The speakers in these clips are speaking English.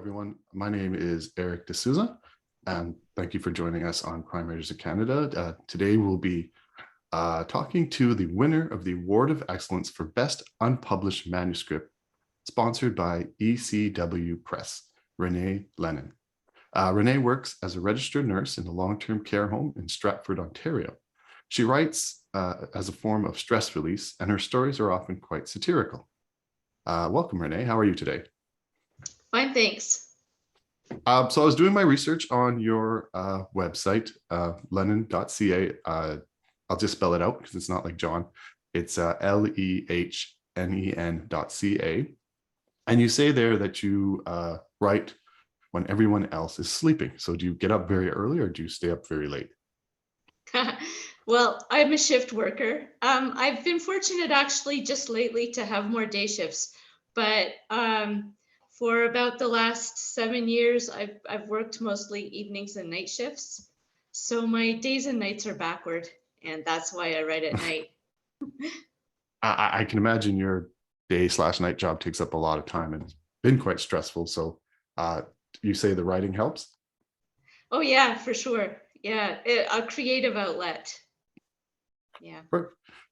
everyone. My name is Eric D'Souza, and thank you for joining us on Crime Writers of Canada. Today we'll be talking to the winner of the Award of Excellence for Best Unpublished Manuscript, sponsored by ECW Press, Renee Lehnen. Renee works as a registered nurse in a long-term care home in Stratford, Ontario. She writes as a form of stress release, and her stories are often quite satirical. Welcome, Renee. How are you today? Fine, thanks. So I was doing my research on your website, lehnen.ca. I'll just spell it out because it's not like John. It's lehnen.ca. And you say there that you write when everyone else is sleeping. So do you get up very early or do you stay up very late? Well, I'm a shift worker. I've been fortunate actually just lately to have more day shifts, but for about the last 7 years, I've worked mostly evenings and night shifts. So my days and nights are backward, and that's why I write at night. I can imagine your day/night job takes up a lot of time and it's been quite stressful. So you say the writing helps? Oh yeah, for sure. Yeah, a creative outlet. Yeah.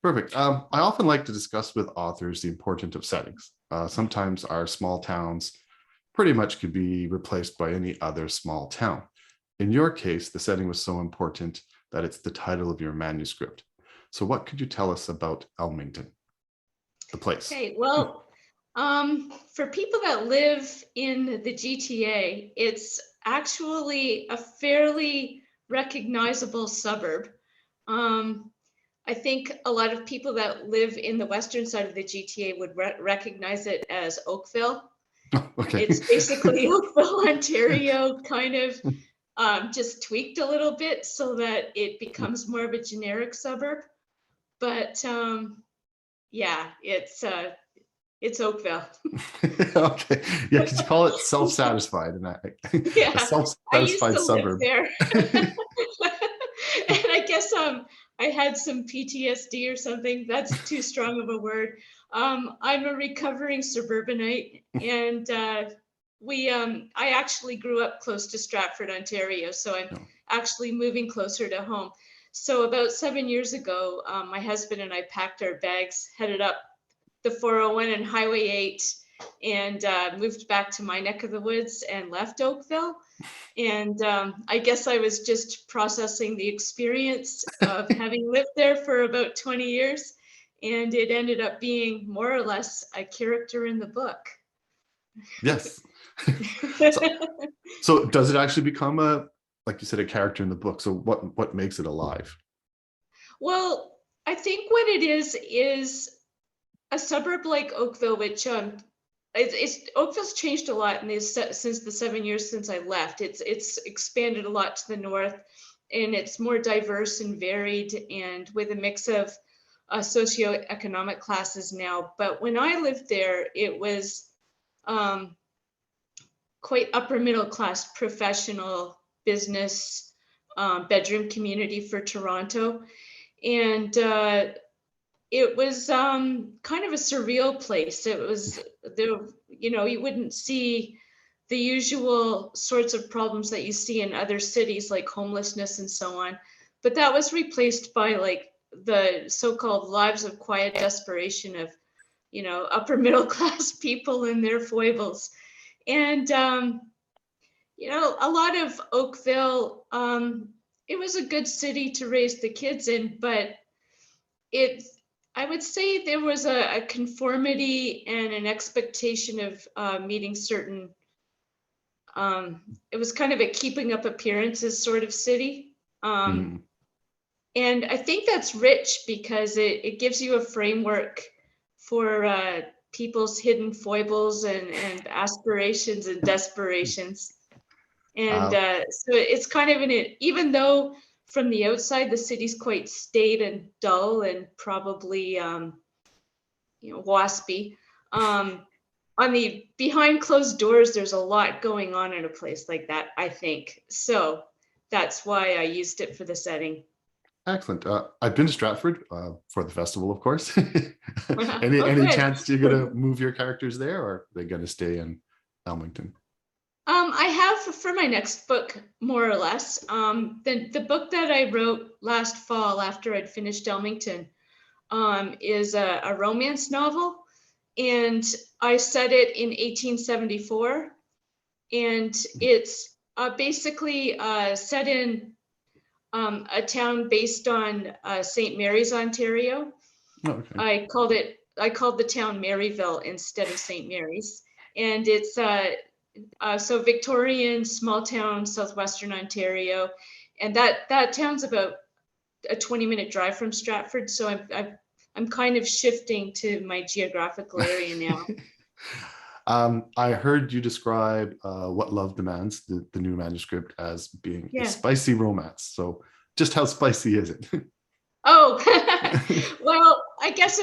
Perfect. I often like to discuss with authors the importance of settings. Sometimes our small towns pretty much could be replaced by any other small town. In your case, the setting was so important that it's the title of your manuscript. So what could you tell us about Elmington, the place? Okay, well, for people that live in the GTA, it's actually a fairly recognizable suburb. I think a lot of people that live in the western side of the GTA would recognize it as Oakville. Okay. It's basically Oakville, Ontario, kind of just tweaked a little bit so that it becomes more of a generic suburb. But yeah, it's Oakville. Okay. Yeah, because you call it self-satisfied, and Yeah, a I used self-satisfied to live suburb. there. And I guess I had some PTSD or something. That's too strong of a word. I'm a recovering suburbanite, and I actually grew up close to Stratford, Ontario, so I'm actually moving closer to home. So about 7 years ago, my husband and I packed our bags, headed up the 401 and Highway 8, and moved back to my neck of the woods and left Oakville. And I guess I was just processing the experience of having lived there for about 20 years. And it ended up being more or less a character in the book. Yes. So does it actually become like you said, a character in the book? So what makes it alive? Well, I think what it is a suburb like Oakville, which Oakville's changed a lot since the 7 years since I left. It's expanded a lot to the north, and it's more diverse and varied, and with a mix of socioeconomic classes now. But when I lived there, it was quite upper middle class, professional, business, bedroom community for Toronto, and it was kind of a surreal place. It was there, you wouldn't see the usual sorts of problems that you see in other cities like homelessness and so on. But that was replaced by like the so-called lives of quiet desperation of, upper middle class people and their foibles. And, a lot of Oakville, it was a good city to raise the kids in, but I would say there was a conformity and an expectation of meeting certain, it was kind of a keeping up appearances sort of city. And I think that's rich because it gives you a framework for people's hidden foibles and aspirations and desperations. And so it's kind of even though from the outside, the city's quite staid and dull and probably, waspy. On the behind closed doors, there's a lot going on in a place like that, I think. So that's why I used it for the setting. Excellent. I've been to Stratford for the festival, of course. Any Good. chance you're going to move your characters there, or are they going to stay in Elmington? have for my next book, more or less. The book that I wrote last fall after I'd finished Elmington is a romance novel, and I set it in 1874, and it's basically set in a town based on St. Mary's, Ontario. Oh, okay. I called the town Maryville instead of St. Mary's, and it's so Victorian small town, southwestern Ontario, and that town's about a 20-minute drive from Stratford. So I'm kind of shifting to my geographical area now. I heard you describe What Love Demands, the new manuscript, as being a Yeah. spicy romance. So just how spicy is it? Oh, well, I guess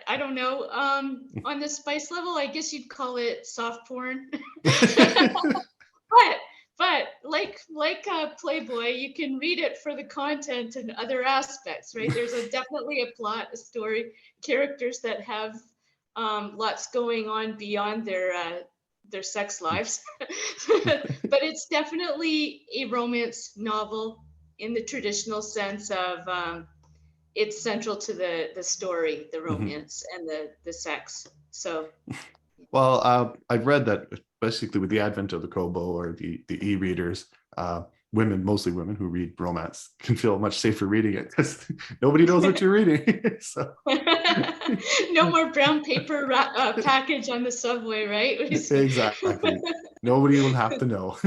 I don't know. On the spice level, I guess you'd call it soft porn. But like Playboy, you can read it for the content and other aspects, right? There's definitely a plot, a story, characters that have lots going on beyond their sex lives. But it's definitely a romance novel in the traditional sense of it's central to the story, the romance, and the sex. So, Well, I've read that basically with the advent of the Kobo or the e-readers, women, mostly women who read romance, can feel much safer reading it because nobody knows what you're reading. So no more brown paper package on the subway, right? exactly, nobody will have to know.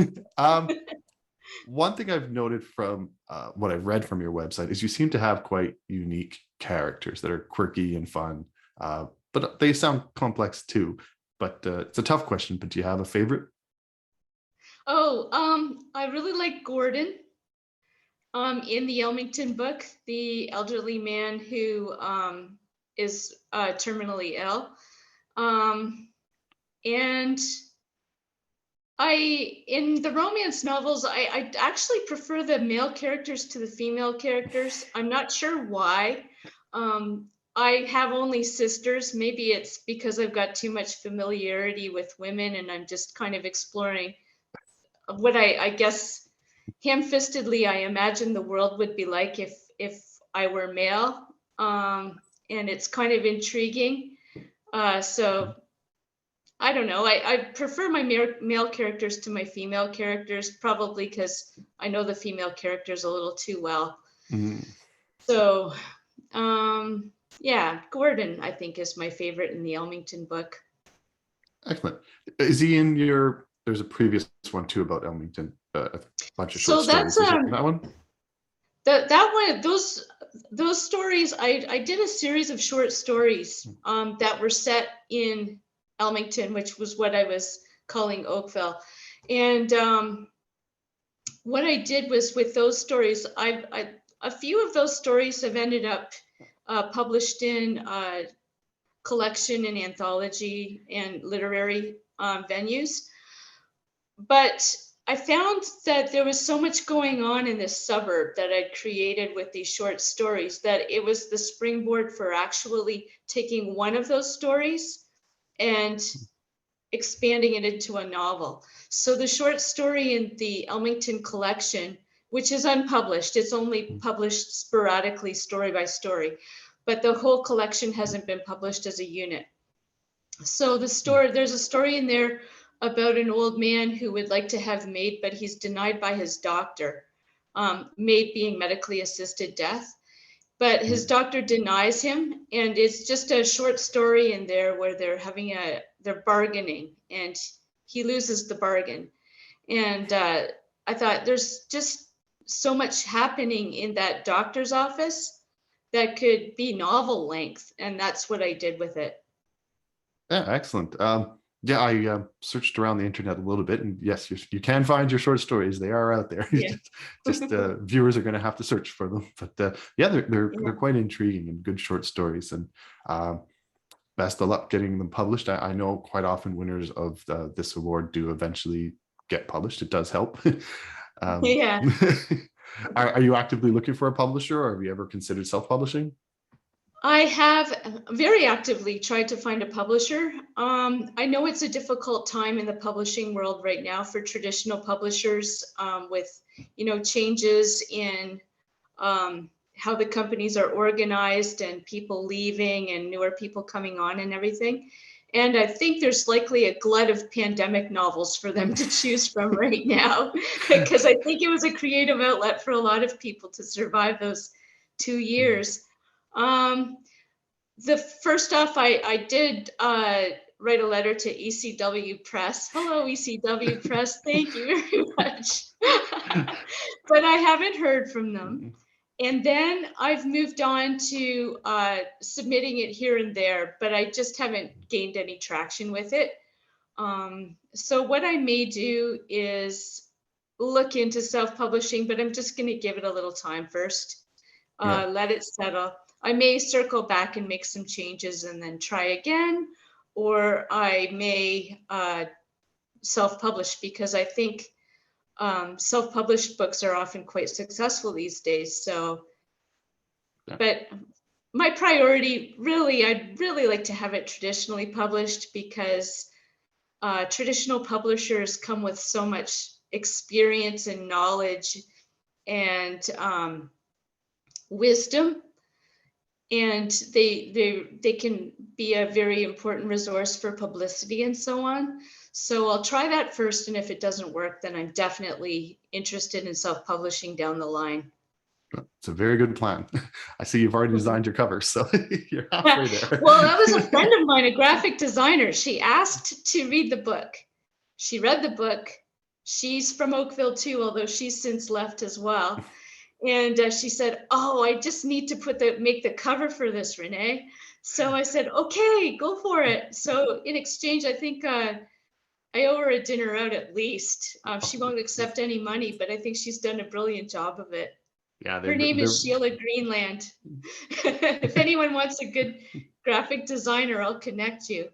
One thing I've noted from what I've read from your website is you seem to have quite unique characters that are quirky and fun, but they sound complex too. But it's a tough question, but do you have a favorite? Oh, I really like Gordon in the Elmington book, the elderly man who is terminally ill. And in the romance novels, I actually prefer the male characters to the female characters. I'm not sure why. I have only sisters. Maybe it's because I've got too much familiarity with women and I'm just kind of exploring what I guess ham-fistedly I imagine the world would be like if I were male. And it's kind of intriguing. So I don't know. I prefer my male characters to my female characters, probably because I know the female characters a little too well. So yeah, Gordon, I think, is my favorite in the Elmington book. Excellent. Is he in your, there's a previous one too about Elmington, a bunch of short So stories. that's Is he in that one? that one, those stories, I did a series of short stories that were set in Elmington, which was what I was calling Oakville. And what I did was with those stories, a few of those stories have ended up published in collection and anthology and literary venues. But I found that there was so much going on in this suburb that I'd created with these short stories that it was the springboard for actually taking one of those stories and expanding it into a novel. So the short story in the Elmington collection, which is unpublished, it's only published sporadically, story by story, but the whole collection hasn't been published as a unit. So there's a story in there about an old man who would like to have MAID, but he's denied by his doctor, MAID being medically assisted death. But his doctor denies him, and it's just a short story in there where they're bargaining, and he loses the bargain. And I thought there's just so much happening in that doctor's office that could be novel length, and that's what I did with it. Yeah, excellent. Yeah, I searched around the internet a little bit, and yes, you can find your short stories. They are out there. Yeah. just viewers are going to have to search for them. But yeah, they're quite intriguing and good short stories. And best of luck getting them published. I know quite often winners of this award do eventually get published. It does help. Yeah. Are you actively looking for a publisher, or have you ever considered self-publishing? I have very actively tried to find a publisher. I know it's a difficult time in the publishing world right now for traditional publishers, with, changes in how the companies are organized and people leaving and newer people coming on and everything. And I think there's likely a glut of pandemic novels for them to choose from right now, because I think it was a creative outlet for a lot of people to survive those 2 years. Um, the first off, I did write a letter to ECW Press. Hello, ECW Press. Thank you very much. But I haven't heard from them. And then I've moved on to submitting it here and there, but I just haven't gained any traction with it. So what I may do is look into self-publishing, but I'm just going to give it a little time first, Yeah. let it settle. I may circle back and make some changes and then try again, or I may self-publish, because I think self-published books are often quite successful these days. So, Yeah. but my priority, really, I'd really like to have it traditionally published, because traditional publishers come with so much experience and knowledge and wisdom, and they can be a very important resource for publicity and so on. So I'll try that first, and if it doesn't work, then I'm definitely interested in self-publishing down the line. It's a very good plan. I see you've already designed your cover, so you're halfway there. Well, that was a friend of mine, a graphic designer. She asked to read the book. She read the book. She's from Oakville too, although she's since left as well. And she said, "Oh, I just need to make the cover for this, Renee." So I said, "Okay, go for it." So in exchange, I think I owe her a dinner out at least. She won't accept any money, but I think she's done a brilliant job of it. Yeah, Her name is Sheila Greenland. If anyone wants a good graphic designer, I'll connect you.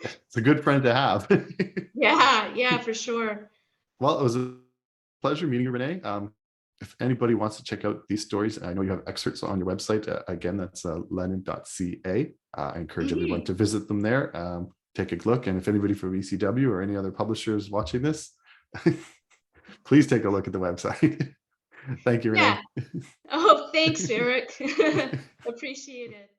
it's a good friend to have. Yeah, for sure. Well, it was a pleasure meeting you, Renee. If anybody wants to check out these stories, I know you have excerpts on your website. Again, that's lehnen.ca. I encourage everyone to visit them there. Take a look. And if anybody from ECW or any other publishers watching this, please take a look at the website. Thank you, Renee. Yeah. Oh, thanks, Eric. Appreciate it.